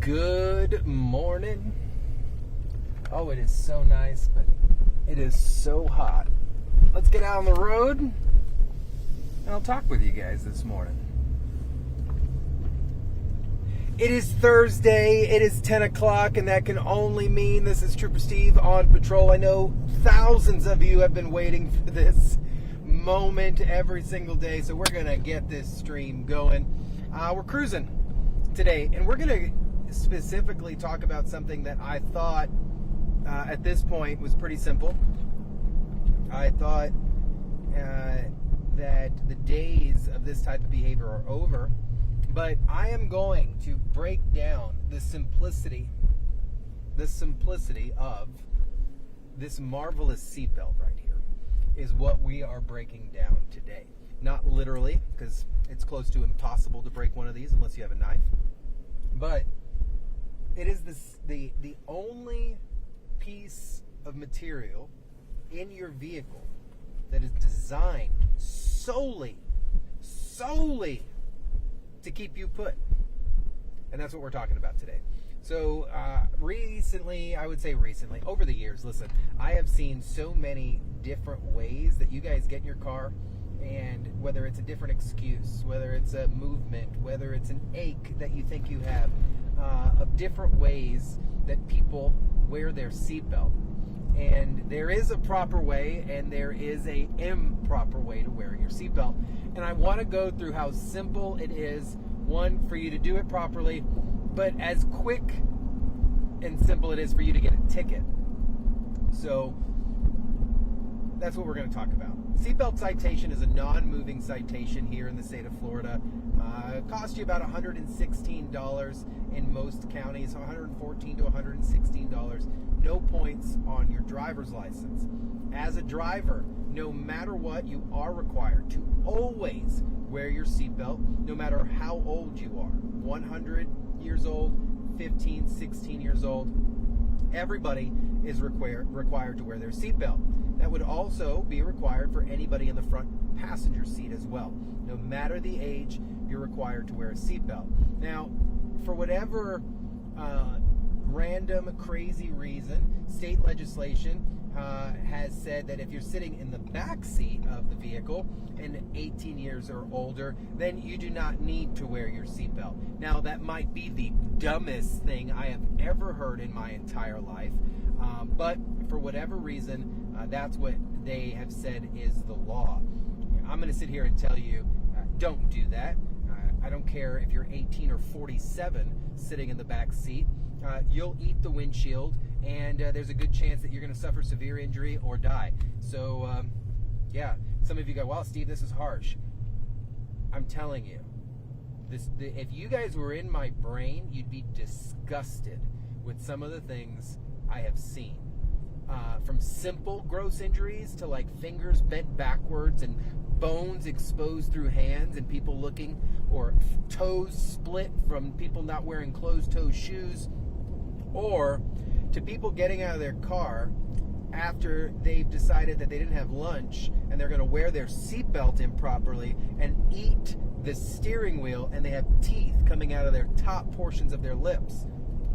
Good morning. Oh, it is so nice, but it is so hot. Let's get out on the road, and I'll talk with you guys this morning. It is Thursday, it is 10 o'clock, and that can only mean this is Trooper Steve on patrol. I know thousands of you have been waiting for this moment every single day, so we're going to get this stream going. We're cruising today, and we're going to specifically talk about something that I thought at this point was pretty simple. I thought that the days of this type of behavior are over, but I am going to break down the simplicity of this marvelous seatbelt right here is what we are breaking down today. Not literally, because it's close to impossible to break one of these unless you have a knife, but it is the only piece of material in your vehicle that is designed solely to keep you put. And that's what we're talking about today. So recently, over the years, listen, I have seen so many different ways that you guys get in your car, and whether it's a different excuse, whether it's a movement, whether it's an ache that you think you have, of different ways that people wear their seatbelt. And there is a proper way and there is a improper way to wear your seatbelt. And I want to go through how simple it is, one, for you to do it properly, but as quick and simple it is for you to get a ticket. So that's what we're going to talk about. Seatbelt citation is a non-moving citation here in the state of Florida. It costs you about $116 in most counties, $114 to $116. No points on your driver's license. As a driver, no matter what, you are required to always wear your seatbelt, no matter how old you are. 100 years old, 15, 16 years old. Everybody is required to wear their seatbelt. That would also be required for anybody in the front passenger seat as well. No matter the age, you're required to wear a seatbelt. Now, for whatever random, crazy reason, state legislation has said that if you're sitting in the back seat of the vehicle and 18 years or older, then you do not need to wear your seatbelt. Now, that might be the dumbest thing I have ever heard in my entire life, but for whatever reason, that's what they have said is the law. I'm going to sit here and tell you, don't do that. I don't care if you're 18 or 47 sitting in the back seat. You'll eat the windshield, and there's a good chance that you're going to suffer severe injury or die. So, yeah, some of you go, well, Steve, this is harsh. I'm telling you, if you guys were in my brain, you'd be disgusted with some of the things I have seen. From simple gross injuries to like fingers bent backwards and bones exposed through hands and people looking, or toes split from people not wearing closed-toe shoes, or to people getting out of their car after they've decided that they didn't have lunch and they're going to wear their seatbelt improperly and eat the steering wheel, and they have teeth coming out of their top portions of their lips.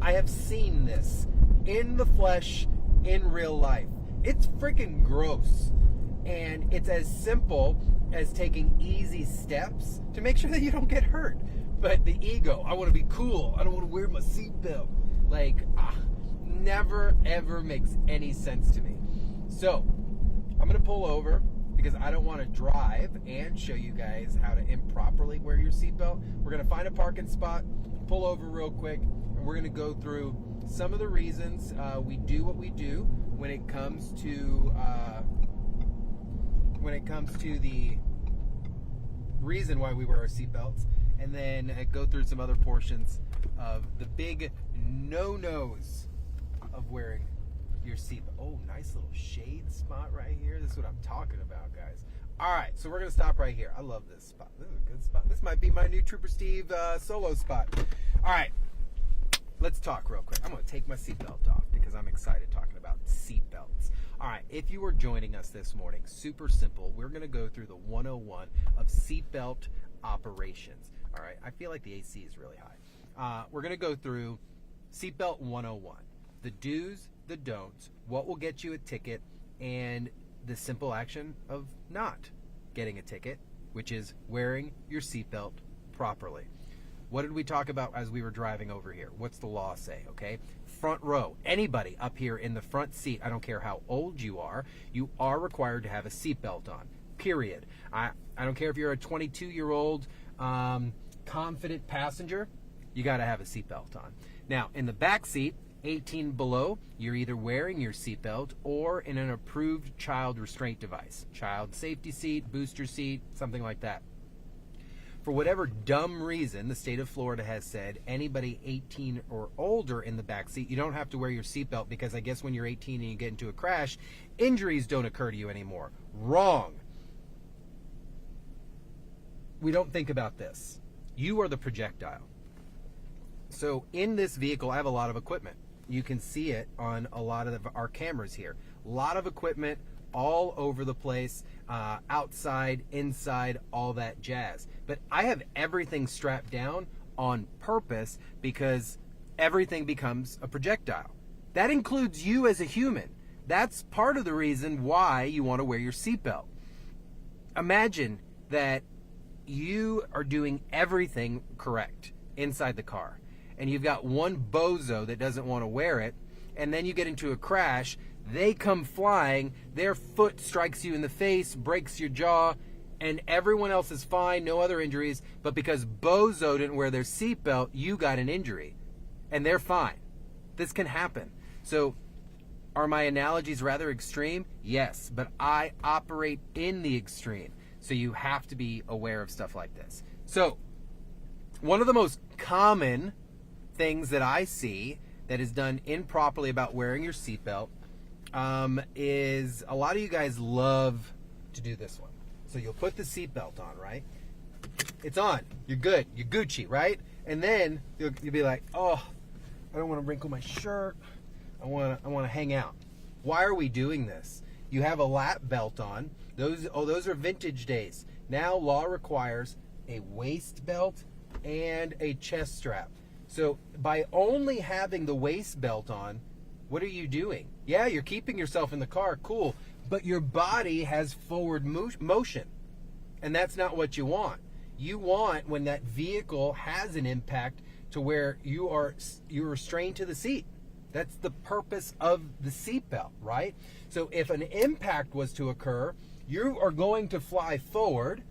I have seen this in the flesh, in real life. It's freaking gross. And it's as simple as taking easy steps to make sure that you don't get hurt. But the ego, I want to be cool, I don't want to wear my seatbelt, never ever makes any sense to me. So I'm going to pull over because I don't want to drive and show you guys how to improperly wear your seatbelt. We're going to find a parking spot, pull over real quick, and we're going to go through some of the reasons we do what we do when it comes to the reason why we wear our seatbelts, and then go through some other portions of the big no-nos of wearing your seatbelt. Oh, nice little shade spot right here. This is what I'm talking about, guys. All right, so we're going to stop right here. I love this spot. This is a good spot. This might be my new Trooper Steve solo spot. All right. Let's talk real quick. I'm going to take my seatbelt off because I'm excited talking about seatbelts. All right, if you are joining us this morning, super simple. We're going to go through the 101 of seatbelt operations. All right, I feel like the AC is really high. We're going to go through Seatbelt 101. The do's, the don'ts, what will get you a ticket, and the simple action of not getting a ticket, which is wearing your seatbelt properly. What did we talk about as we were driving over here? What's the law say, okay? Front row, anybody up here in the front seat, I don't care how old you are required to have a seatbelt on, period. I don't care if you're a 22-year-old confident passenger, you got to have a seatbelt on. Now, in the back seat, 18 below, you're either wearing your seatbelt or in an approved child restraint device, child safety seat, booster seat, something like that. For whatever dumb reason, the state of Florida has said anybody 18 or older in the back seat, you don't have to wear your seatbelt because I guess when you're 18 and you get into a crash, injuries don't occur to you anymore. Wrong. We don't think about this. You are the projectile. So in this vehicle, I have a lot of equipment. You can see it on a lot of our cameras here. A lot of equipment all over the place, outside, inside, all that jazz. But I have everything strapped down on purpose because everything becomes a projectile. That includes you as a human. That's part of the reason why you want to wear your seatbelt. Imagine that you are doing everything correct inside the car, and you've got one bozo that doesn't want to wear it, and then you get into a crash, they come flying, their foot strikes you in the face, breaks your jaw, and everyone else is fine, no other injuries, but because bozo didn't wear their seatbelt, you got an injury, and they're fine. This can happen. So, are my analogies rather extreme? Yes, but I operate in the extreme, so you have to be aware of stuff like this. So, one of the most common things that I see that is done improperly about wearing your seatbelt is a lot of you guys love to do this one. So you'll put the seatbelt on, right? It's on. You're good. You're Gucci, right? And then you'll be like, oh, I don't want to wrinkle my shirt. I want to hang out. Why are we doing this? You have a lap belt on. Those are vintage days. Now law requires a waist belt and a chest strap. So by only having the waist belt on, what are you doing? Yeah, you're keeping yourself in the car, cool, but your body has forward motion, and that's not what you want. You want, when that vehicle has an impact, to where you're restrained to the seat. That's the purpose of the seatbelt, right? So if an impact was to occur, you are going to fly forward,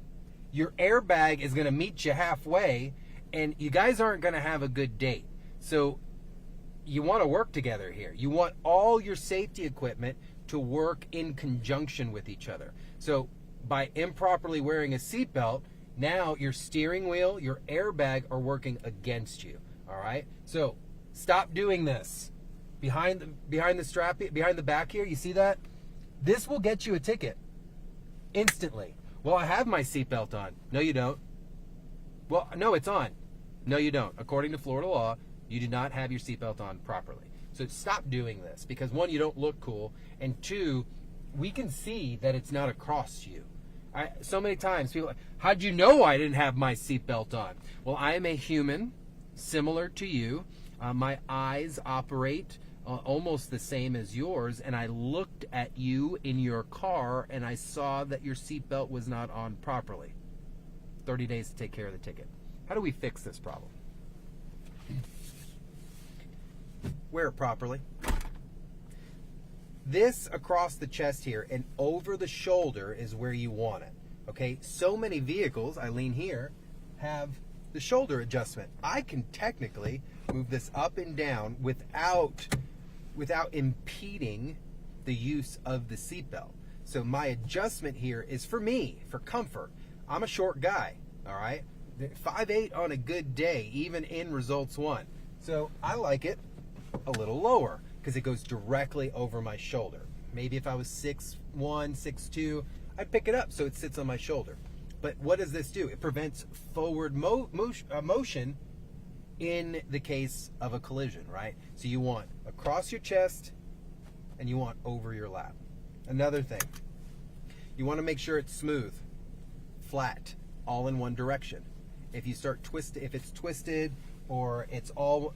your airbag is going to meet you halfway, and you guys aren't going to have a good date. So you want to work together here. You want all your safety equipment to work in conjunction with each other. So by improperly wearing a seatbelt, now your steering wheel, your airbag are working against you. All right? So stop doing this. Behind the strap, behind the back here, you see that? This will get you a ticket instantly. Well, I have my seatbelt on. No, you don't. Well, no, it's on. No, you don't. According to Florida law, you do not have your seatbelt on properly. So stop doing this because, one, you don't look cool, and two, we can see that it's not across you. So many times people are like, how'd you know I didn't have my seatbelt on? Well, I am a human similar to you. My eyes operate almost the same as yours, and I looked at you in your car and I saw that your seatbelt was not on properly. 30 days to take care of the ticket. How do we fix this problem? Wear it properly. This across the chest here and over the shoulder is where you want it. Okay, so many vehicles, I lean here, have the shoulder adjustment. I can technically move this up and down without impeding the use of the seatbelt. So my adjustment here is for me, for comfort. I'm a short guy, all right? 5'8" on a good day, even in results 1. So I like it a little lower because it goes directly over my shoulder. Maybe if I was 6'1", 6'2", I'd pick it up so it sits on my shoulder. But what does this do? It prevents forward motion in the case of a collision, right? So you want across your chest and you want over your lap. Another thing, you want to make sure it's smooth, flat, all in one direction. If you start if it's twisted or it's all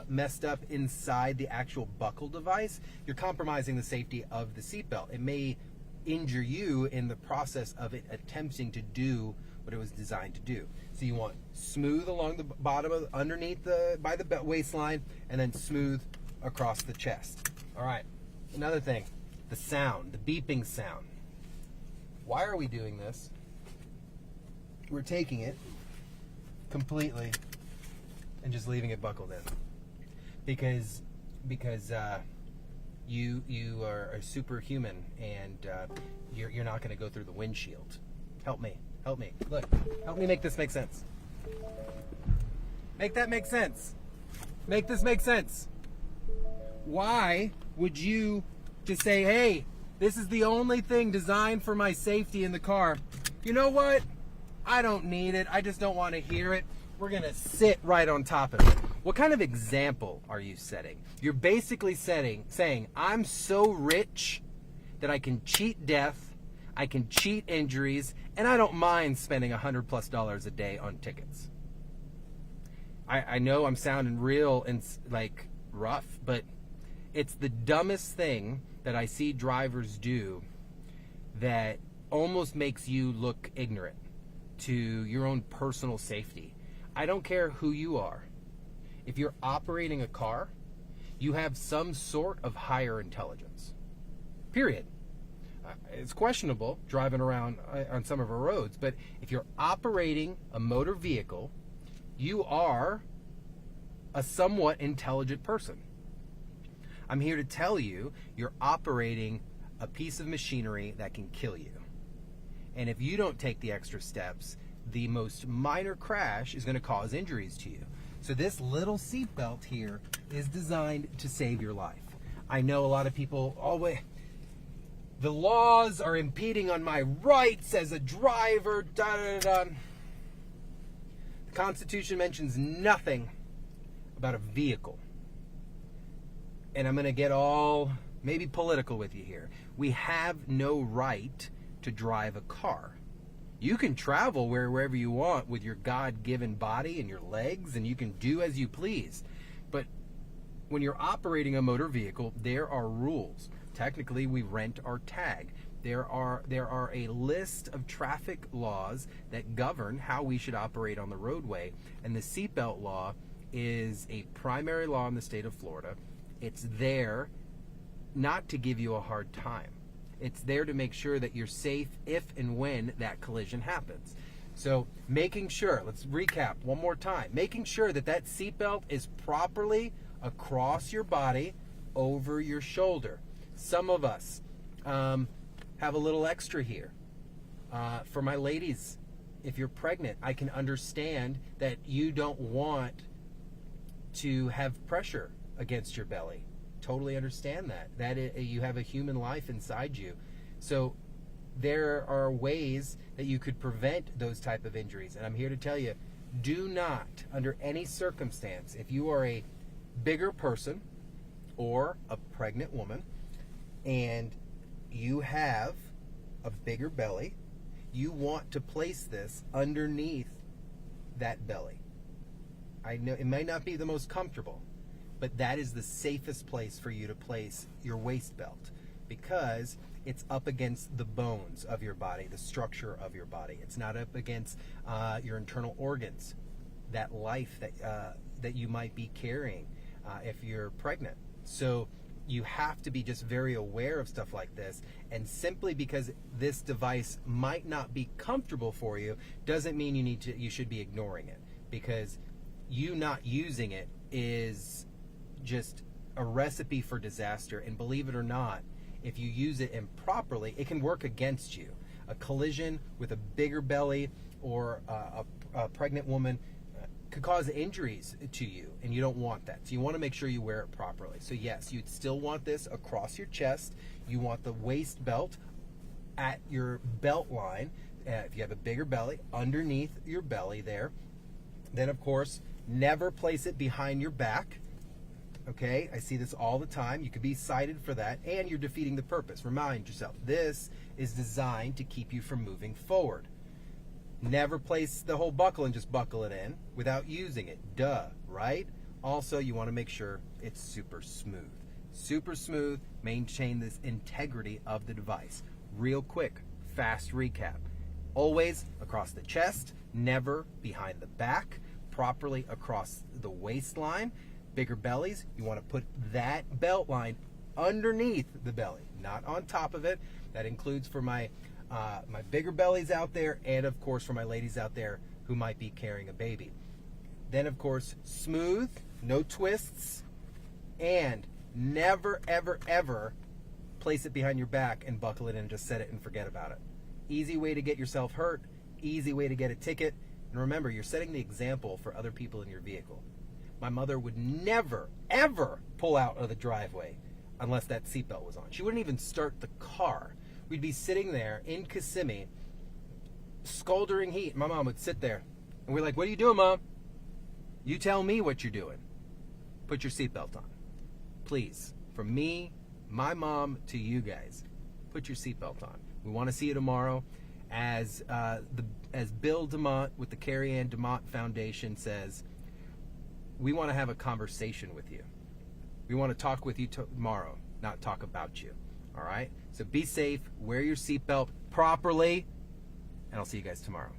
messed up inside the actual buckle device, you're compromising the safety of the seatbelt. It may injure you in the process of it attempting to do what it was designed to do. So you want smooth along the bottom of underneath by the waistline, and then smooth across the chest. All right. Another thing, the sound, the beeping sound. Why are we doing this? We're taking it completely and just leaving it buckled in, because you are a superhuman, and you're not going to go through the windshield. Help me. Look, help me make this make sense. Make that make sense. Make this make sense. Why would you just say, hey, this is the only thing designed for my safety in the car? You know what? I don't need it. I just don't want to hear it. We're going to sit right on top of it. What kind of example are you setting? You're basically saying, I'm so rich that I can cheat death, I can cheat injuries, and I don't mind spending $100+ a day on tickets. I know I'm sounding real and like rough, but it's the dumbest thing that I see drivers do that almost makes you look ignorant to your own personal safety. I don't care who you are. If you're operating a car, you have some sort of higher intelligence. Period. It's questionable driving around on some of our roads, but if you're operating a motor vehicle, you are a somewhat intelligent person. I'm here to tell you, you're operating a piece of machinery that can kill you. And if you don't take the extra steps, the most minor crash is going to cause injuries to you. So this little seatbelt here is designed to save your life. I know a lot of people, the laws are impeding on my rights as a driver, The Constitution mentions nothing about a vehicle. And I'm going to get all maybe political with you here. We have no right to drive a car. You can travel wherever you want with your God-given body and your legs, and you can do as you please. But when you're operating a motor vehicle, there are rules. Technically, we rent our tag. There are a list of traffic laws that govern how we should operate on the roadway, and the seatbelt law is a primary law in the state of Florida. It's there not to give you a hard time. It's there to make sure that you're safe if and when that collision happens. So making sure, let's recap one more time, making sure that that seatbelt is properly across your body, over your shoulder. Some of us have a little extra here. For my ladies, if you're pregnant, I can understand that you don't want to have pressure against your belly. Totally understand that you have a human life inside you. So there are ways that you could prevent those type of injuries, and I'm here to tell you, do not, under any circumstance, if you are a bigger person or a pregnant woman and you have a bigger belly, you want to place this underneath that belly. I know it may not be the most comfortable, but that is the safest place for you to place your waist belt, because it's up against the bones of your body, the structure of your body. It's not up against your internal organs, that life that you might be carrying if you're pregnant. So you have to be just very aware of stuff like this, and simply because this device might not be comfortable for you doesn't mean you should be ignoring it, because you not using it is just a recipe for disaster. And believe it or not, if you use it improperly, it can work against you. A collision with a bigger belly or a pregnant woman could cause injuries to you, and you don't want that. So you want to make sure you wear it properly. So yes, you'd still want this across your chest. You want the waist belt at your belt line. If you have a bigger belly, underneath your belly there. Then of course, never place it behind your back. Okay, I see this all the time. You could be cited for that, and you're defeating the purpose. Remind yourself, this is designed to keep you from moving forward. Never place the whole buckle and just buckle it in without using it. Duh, right? Also, you want to make sure it's super smooth. Super smooth, maintain this integrity of the device. Real quick, fast recap. Always across the chest, never behind the back, properly across the waistline. Bigger bellies, you want to put that belt line underneath the belly, not on top of it. That includes for my bigger bellies out there, and of course for my ladies out there who might be carrying a baby. Then of course, smooth, no twists, and never, ever, ever place it behind your back and buckle it in and just set it and forget about it. Easy way to get yourself hurt, easy way to get a ticket. And remember, you're setting the example for other people in your vehicle. My mother would never, ever pull out of the driveway unless that seatbelt was on. She wouldn't even start the car. We'd be sitting there in Kissimmee, scalding heat. My mom would sit there, and we're like, "What are you doing, Mom?" "You tell me what you're doing. Put your seatbelt on." Please, from me, my mom, to you guys, put your seatbelt on. We want to see you tomorrow. As Bill DeMont with the Carrie Ann DeMont Foundation says, we want to have a conversation with you. We want to talk with you tomorrow, not talk about you. All right? So be safe, wear your seatbelt properly, and I'll see you guys tomorrow.